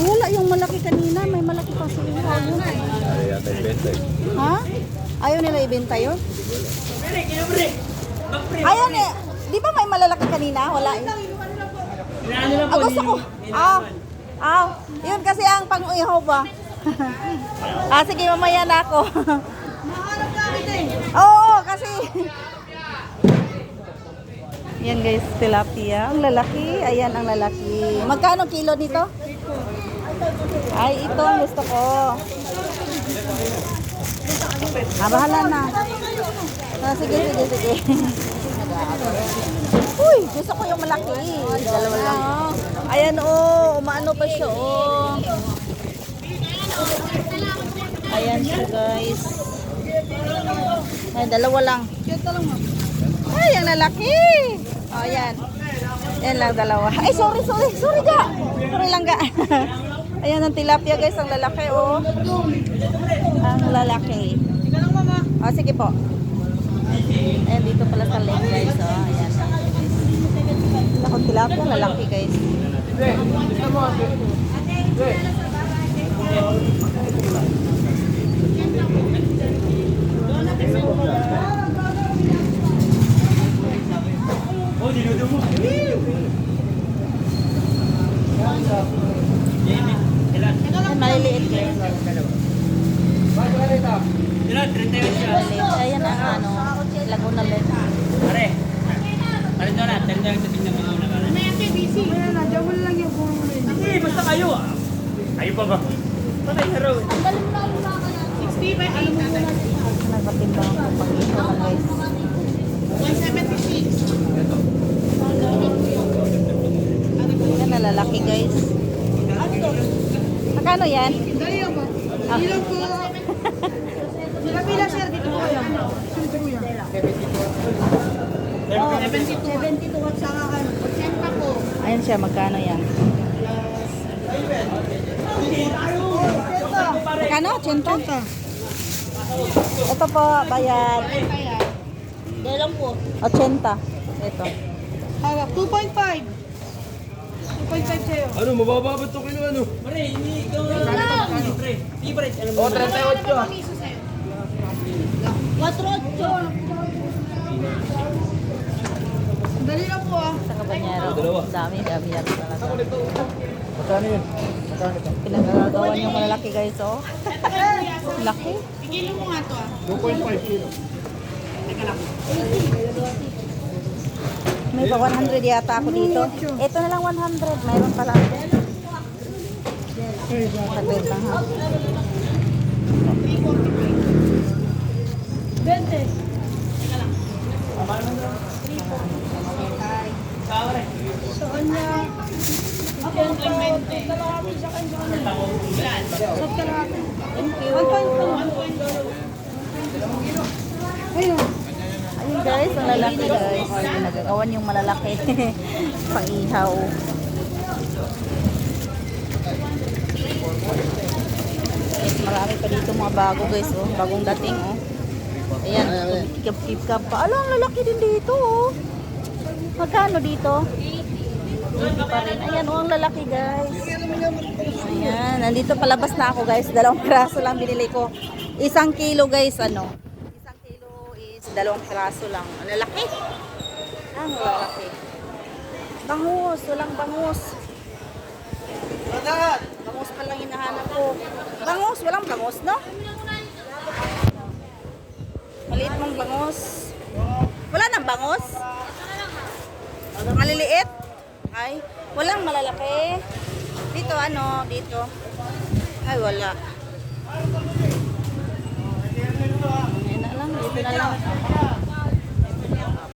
Wala yung malaki kanina. May malaki pa sa iyo. Ha? Ayaw nila ibenta yun? Ayaw niya. Di ba may malalaki kanina? Wala eh. Gusto ko. Yun kasi ang pang-ihaw ba? Sige, mamaya na ako. Oo, kasi. Yan guys, tilapia. Ang lalaki. Ayan ang lalaki. Magkano kilo nito? Ay, ito ang gusto ko. Bahala na. Sige. Uy, gusto ko yung malaki. Dalawa lang. Ayan umaano pa siya Ayan siya guys. Ay, dalawa lang. Ay, ang lalaki. Ayan. Yan lang dalawa. Ay, sorry ga. Sorry lang ga. Ayan ang tilapia guys, ang lalaki Ang lalaki. Sige po. Ayan dito pala sa lake guys. Ayan. Akong tilapia, lalaki guys. Maliliit guys. Ayan ang Laguna Lake. Ano na, tanda yung tingnan mo na. Ano yan, busy? Jawal lang yung Hindi, basta kayo Kayo pa ba? Patay na raw. Ang galing na ulo ka na. 60 by 8 natin. Nagpatimbang ang pag-ihaw guys. 176. Yan na lalaki guys. Magkano yan? Dali lang po. Dali lang po. Pila sir, dito po kayo. 72 at saka 80 po. Ayan siya, magkano yan? Magkano? 80? Ito po, bayad. Dali lang po. 80. Ito. Hawak, 2.5. 2.5 sa'yo. Ano, mababa ba ito kilo ano? Pare, hindi ikaw lang. Pre, hindi pare. 38. 4.8. Dali lang po Sa Cabanyero. Dami yan talaga. Magkano yun? Magkano ito? Pinagagawan yung malalaki guys, Laki. Igilo mo nga to 2.5 kilo. May pa 100 yata ako dito. Ito na lang 100. Mayroon pala ako. Nagbenta ha. 20. Saan niya? Ako ang Clemente. Saan ka lahat? Thank you. 1.2. Ayun. Ayun guys, ang lalaki guys. Nagagawan yung malalaki. Pang-ihaw. Guys, marami pa dito mga bago guys, bagong dating, Ayan, kikap-kikap pa. Ang lalaki din dito, Magkano dito? 80 pa rin. Ayan, ang lalaki guys. Ayan, nandito palabas na ako guys. 2 piraso lang binili ko. 1 kilo guys, 1 kilo is 2 piraso lang. Ang lalaki. Ang lalaki. Bangus, walang bangus. Bangus pa lang hinahanap ko. Bangus, walang bangus, no? Maliit mong bangus. Wala nang bangus? Maliliit? Ay, walang malalaki. Dito, dito. Ay, wala. Ayan na lang, dito na lang.